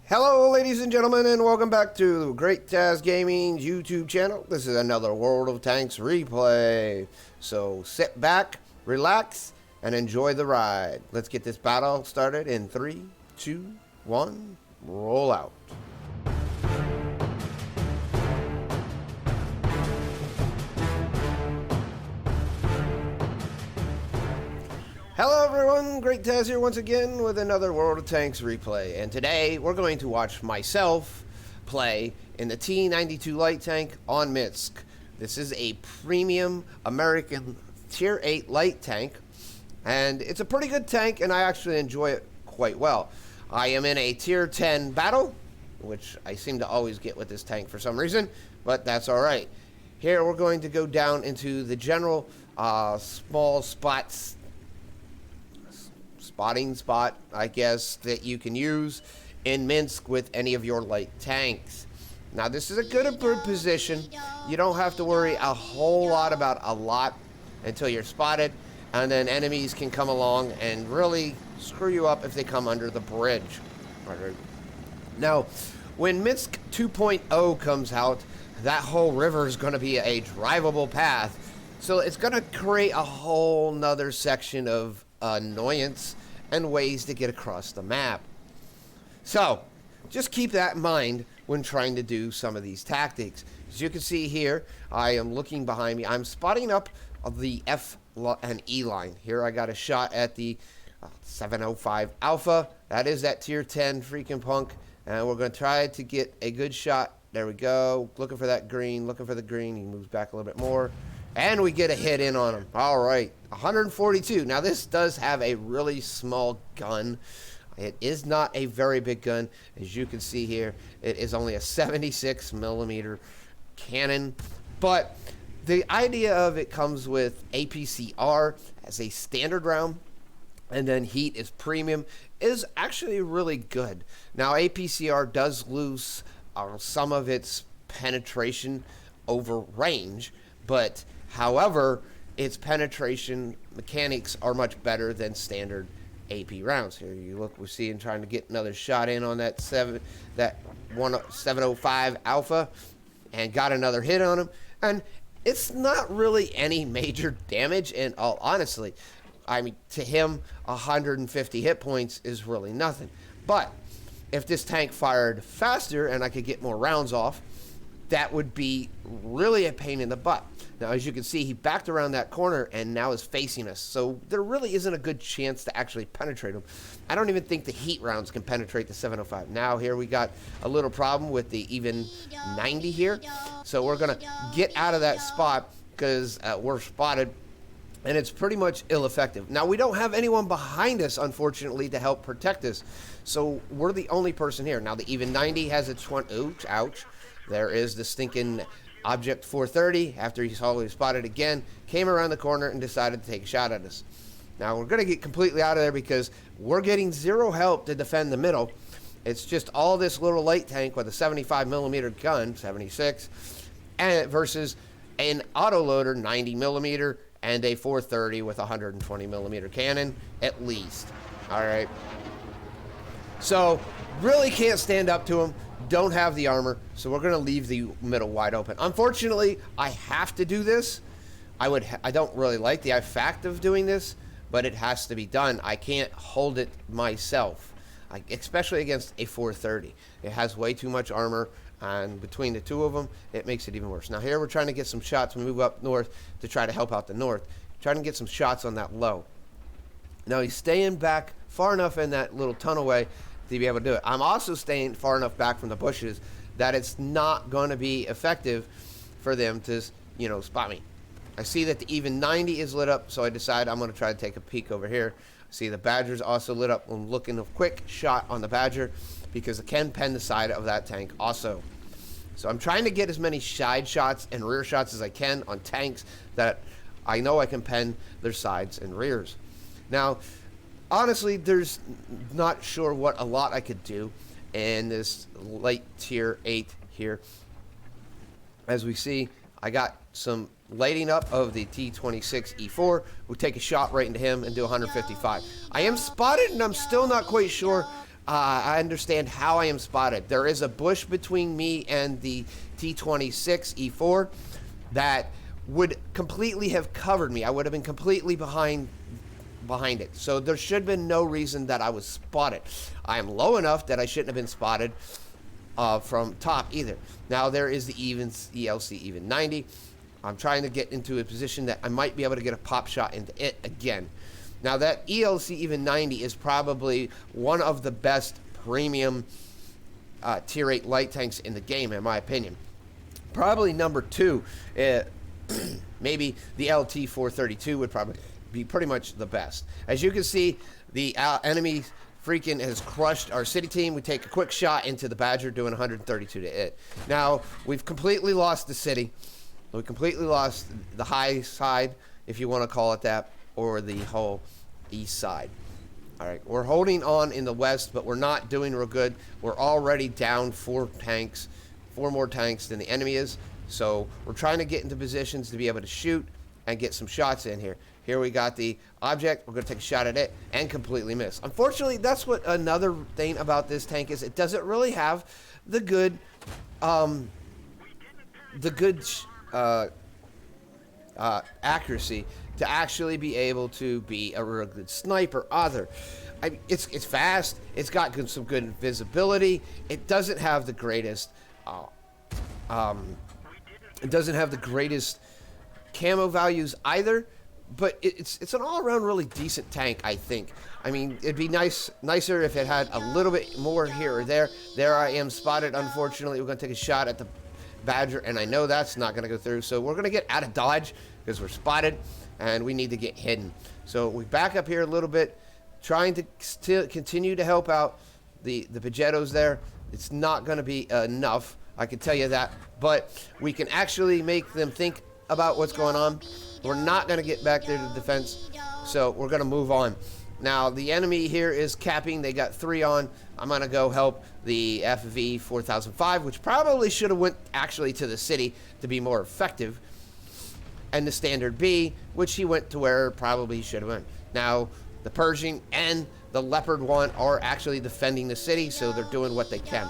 Hello ladies and gentlemen, and welcome back to Great Taz Gaming's YouTube channel. This is another World of Tanks replay. So sit back, relax, and enjoy the ride. Let's get this battle started in 3, 2, 1, roll out. Hello everyone, Great Taz here once again with another World of Tanks replay. And today we're going to watch myself play in the T92 light tank on Minsk. This is a premium American tier 8 light tank, and it's a pretty good tank, and I actually enjoy it quite well. I am in a tier 10 battle, which I seem to always get with this tank for some reason, but that's alright. Here we're going to go down into the general small spots spotting spot, I guess, that you can use in Minsk with any of your light tanks. Now, this is a good improved position. You don't have to worry a whole lot about a lot until you're spotted, and then enemies can come along and really screw you up if they come under the bridge. Now, when Minsk 2.0 comes out, that whole river is going to be a drivable path, so it's going to create a whole nother section of annoyance and ways to get across the map. So just keep that in mind when trying to do some of these tactics. As you can see here, I am looking behind me. I'm spotting up the F and E line. Here I got a shot at the 705 Alpha. That is that tier 10 freaking punk, and we're going to try to get a good shot. There we go. Looking for that green, looking for the green. He moves back a little bit more, and we get a hit in on him. All right, 142. Now, this does have a really small gun. It is not a very big gun. As you can see here, it is only a 76 millimeter cannon. But the idea of it comes with APCR as a standard round, and then heat is premium, is actually really good. Now, APCR does lose some of its penetration over range, but however, its penetration mechanics are much better than standard AP rounds. Here you look, we're seeing trying to get another shot in on that 705 Alpha, and got another hit on him. And it's not really any major damage, in all honesty. I mean, to him, 150 hit points is really nothing. But if this tank fired faster and I could get more rounds off, that would be really a pain in the butt. Now, as you can see, he backed around that corner and now is facing us. So there really isn't a good chance to actually penetrate him. I don't even think the heat rounds can penetrate the 705. Now, here we got a little problem with the even 90 here. So we're going to get out of that spot because we're spotted, and it's pretty much ineffective. Now, we don't have anyone behind us, unfortunately, to help protect us. So we're the only person here. Now, the even 90 has a 20. Oops, ouch. There is the stinking Object 430. After he saw we spotted again, came around the corner and decided to take a shot at us. Now, we're going to get completely out of there because we're getting zero help to defend the middle. It's just all this little light tank with a 75 millimeter gun, 76, and versus an autoloader 90 millimeter and a 430 with a 120 millimeter cannon at least. All right. So really can't stand up to him. Don't have the armor, so we're going to leave the middle wide open. Unfortunately, I have to do this. I don't really like the fact of doing this, but it has to be done. I can't hold it myself, especially against a 430. It has way too much armor, and between the two of them, it makes it even worse. Now here we're trying to get some shots. We move up north to try to help out the north, trying to get some shots on that low. Now he's staying back far enough in that little tunnel way to be able to do it. I'm also staying far enough back from the bushes that it's not going to be effective for them to, spot me. I see that the even 90 is lit up, so I decide I'm going to try to take a peek over here. I see the Badger's also lit up. I'm looking a quick shot on the Badger because I can pen the side of that tank also. So I'm trying to get as many side shots and rear shots as I can on tanks that I know I can pen their sides and rears. Now, honestly, there's not sure what a lot I could do in this light tier 8 here. As we see, I got some lighting up of the T26 E4. We'll take a shot right into him and do 155. I am spotted, and I'm still not quite sure I understand how I am spotted. There is a bush between me and the T26 E4 that would completely have covered me. I would have been completely behind it. So there should have been no reason that I was spotted. I am low enough that I shouldn't have been spotted from top either. Now there is the ELC even 90. I'm trying to get into a position that I might be able to get a pop shot into it again. Now that ELC even 90 is probably one of the best premium tier 8 light tanks in the game, in my opinion. Probably number 2, maybe the LT 432 would probably be pretty much the best. As you can see, the enemy freaking has crushed our city team. We take a quick shot into the Badger, doing 132 to it. Now we've completely lost the city. We completely lost the high side, if you want to call it that, or the whole east side. All right, we're holding on in the west, but we're not doing real good. We're already down 4 more tanks than the enemy is. So we're trying to get into positions to be able to shoot and get some shots in here. Here we got the object. We're going to take a shot at it and completely miss. Unfortunately, that's what another thing about this tank is. It doesn't really have the good accuracy to actually be able to be a real good sniper either. It's fast. It's got some good visibility. It doesn't have the greatest camo values either, but it's an all-around really decent tank, I think. I mean, it'd be nicer if it had a little bit more here or there. There I am spotted, unfortunately. We're going to take a shot at the Badger, and I know that's not going to go through, so we're going to get out of dodge because we're spotted, and we need to get hidden. So we back up here a little bit, trying to still continue to help out the Pagettos there. It's not going to be enough, I can tell you that, but we can actually make them think about what's going on. We're not going to get back there to defense, so we're going to move on. Now, the enemy here is capping. They got 3 on. I'm going to go help the FV 4005, which probably should have went actually to the city to be more effective, and the standard B, which he went to where probably he should have went. Now, the Pershing and the Leopard 1 are actually defending the city, so they're doing what they can.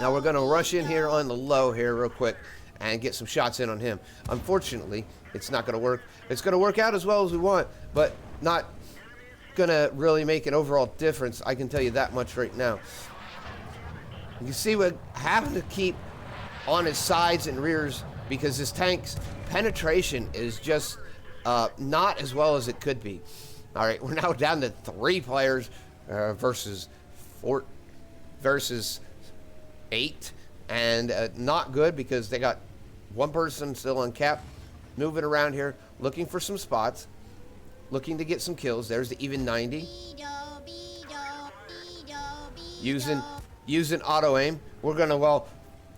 Now, we're going to rush in here on the low here real quick and get some shots in on him. Unfortunately, it's not going to work. It's going to work out as well as we want, but not going to really make an overall difference. I can tell you that much right now. You can see we're having to keep on his sides and rears because this tank's penetration is just not as well as it could be. All right, we're now down to 3 players versus 8, and not good because they got 1 person still on cap, moving around here, looking for some spots, looking to get some kills. There's the even 90. Using auto aim. We're gonna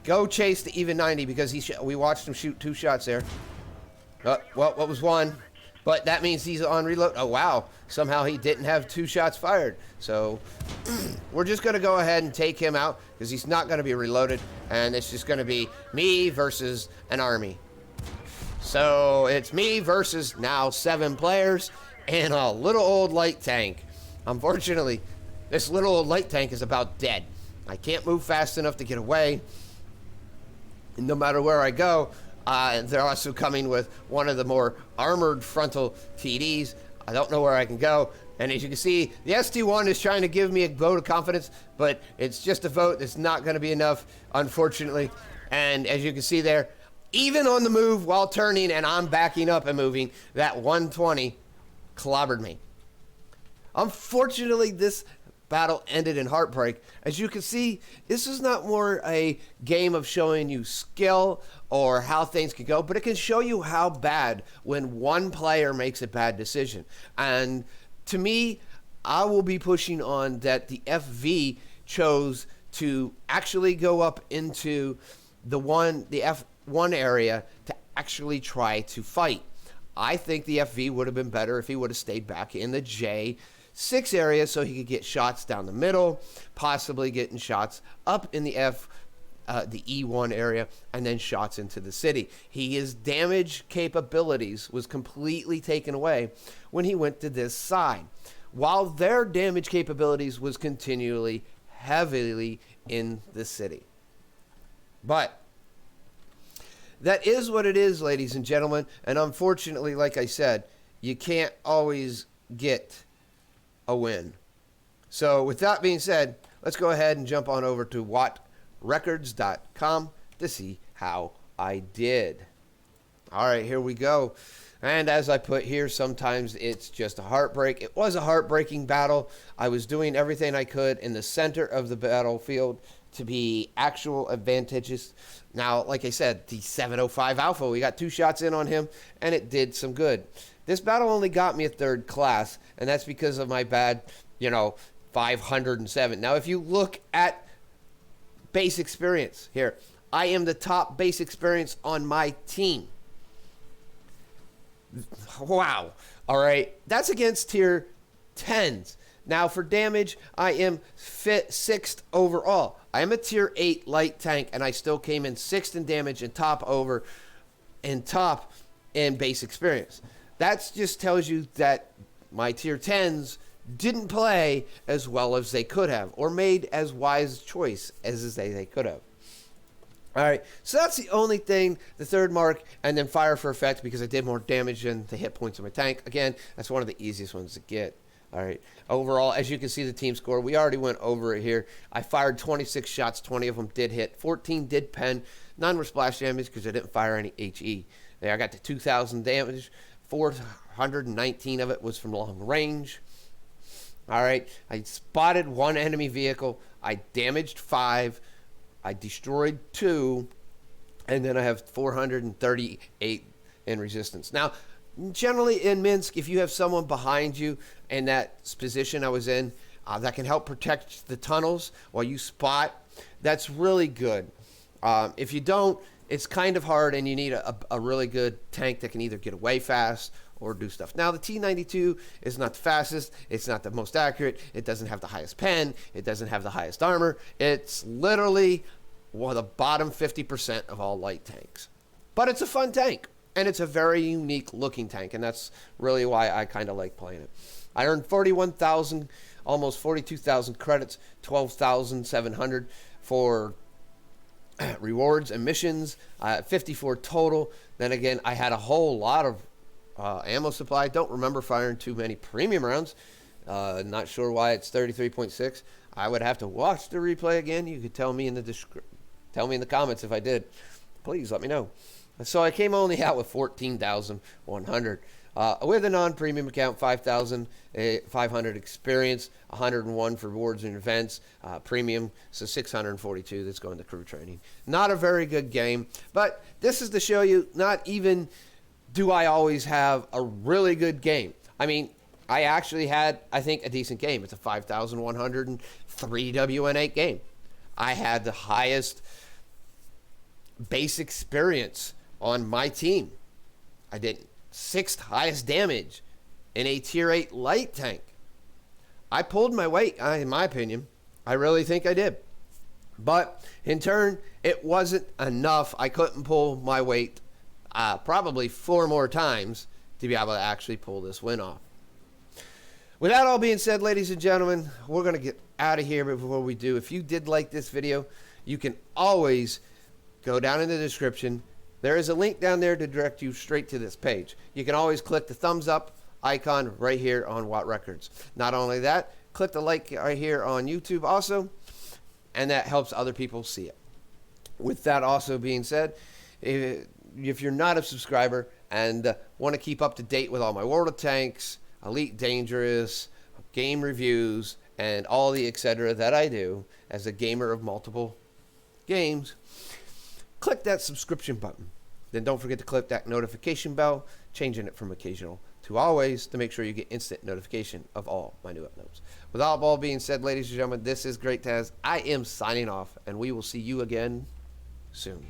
go chase the even 90 because we watched him shoot 2 shots there. Well, what was 1? But that means he's on reload. Oh, wow. Somehow he didn't have 2 shots fired. So we're just going to go ahead and take him out because he's not going to be reloaded. And it's just going to be me versus an army. So it's me versus now 7 players and a little old light tank. Unfortunately, this little old light tank is about dead. I can't move fast enough to get away. And no matter where I go, they're also coming with one of the more armored frontal TDs. I don't know where I can go. And as you can see, the ST1 is trying to give me a vote of confidence, but it's just a vote. It's not going to be enough, unfortunately. And as you can see there, even on the move while turning and I'm backing up and moving, that 120 clobbered me. Unfortunately, this battle ended in heartbreak. As you can see, this is not more a game of showing you skill or how things can go, but it can show you how bad when one player makes a bad decision. And to me, I will be pushing on that the FV chose to actually go up into the F1 area to actually try to fight. I think the FV would have been better if he would have stayed back in the J6 area so he could get shots down the middle, possibly getting shots up in the E1 area, and then shots into the city. His damage capabilities was completely taken away when he went to this side. while their damage capabilities was continually heavily in the city. But that is what it is, ladies and gentlemen, and unfortunately, like I said, you can't always get a win. So with that being said, let's go ahead and jump on over to WhatRecords.com to see how I did. All right, here we go. And as I put here, sometimes it's just a heartbreak. It was a heartbreaking battle. I was doing everything I could in the center of the battlefield to be actual advantageous. Now, like I said, the 705 Alpha, we got 2 shots in on him, and it did some good. This battle only got me a 3rd class, and that's because of my bad, 507. Now, if you look at base experience here, I am the top base experience on my team. Wow. All right. That's against tier 10s. Now for damage, I am 6th overall. I am a tier 8 light tank, and I still came in 6th in damage and top in base experience. That just tells you that my tier 10s didn't play as well as they could have, or made as wise choice as they could have. All right, so that's the only thing, the 3rd mark, and then fire for effect because I did more damage than the hit points of my tank. Again, that's one of the easiest ones to get. All right, overall, as you can see the team score, we already went over it here. I fired 26 shots, 20 of them did hit, 14 did pen, none were splash damage because I didn't fire any HE. There, I got to 2,000 damage, 419 of it was from long range. All right, I spotted 1 enemy vehicle, I damaged 5, I destroyed 2, and then I have 438 in resistance. Now, generally in Minsk, if you have someone behind you in that position I was in that can help protect the tunnels while you spot, that's really good. If you don't, it's kind of hard, and you need a really good tank that can either get away fast or do stuff. Now, the T92 is not the fastest. It's not the most accurate. It doesn't have the highest pen. It doesn't have the highest armor. It's literally one of the bottom 50% of all light tanks. But it's a fun tank, and it's a very unique looking tank, and that's really why I kind of like playing it. I earned 41,000, almost 42,000 credits, 12,700 for rewards and missions, 54 total. Then again, I had a whole lot of ammo supply. Don't remember firing too many premium rounds. Not sure why it's 33.6. I would have to watch the replay again. You could tell me in the comments if I did. Please let me know. So I came only out with 14,100. With a non-premium account, 5,500 experience, 101 for rewards and events, premium, so 642 that's going to crew training. Not a very good game, but this is to show you not even do I always have a really good game. I mean, I actually had, I think, a decent game. It's a 5,103 WN8 game. I had the highest base experience on my team. I did 6th highest damage in a tier 8 light tank. I pulled my weight, in my opinion. I really think I did. But in turn, it wasn't enough. I couldn't pull my weight probably 4 more times to be able to actually pull this win off. With that all being said, ladies and gentlemen, we're going to get out of here. But before we do, if you did like this video, you can always go down in the description. There is a link down there to direct you straight to this page. You can always click the thumbs up icon right here on Watt Records. Not only that, click the like right here on YouTube also, and that helps other people see it. With that also being said, if you're not a subscriber and want to keep up to date with all my World of Tanks, Elite Dangerous, game reviews, and all the etc. that I do as a gamer of multiple games, click that subscription button. Then don't forget to click that notification bell, changing it from occasional to always to make sure you get instant notification of all my new uploads. With all being said, ladies and gentlemen, this is Great Taz. I am signing off, and we will see you again soon.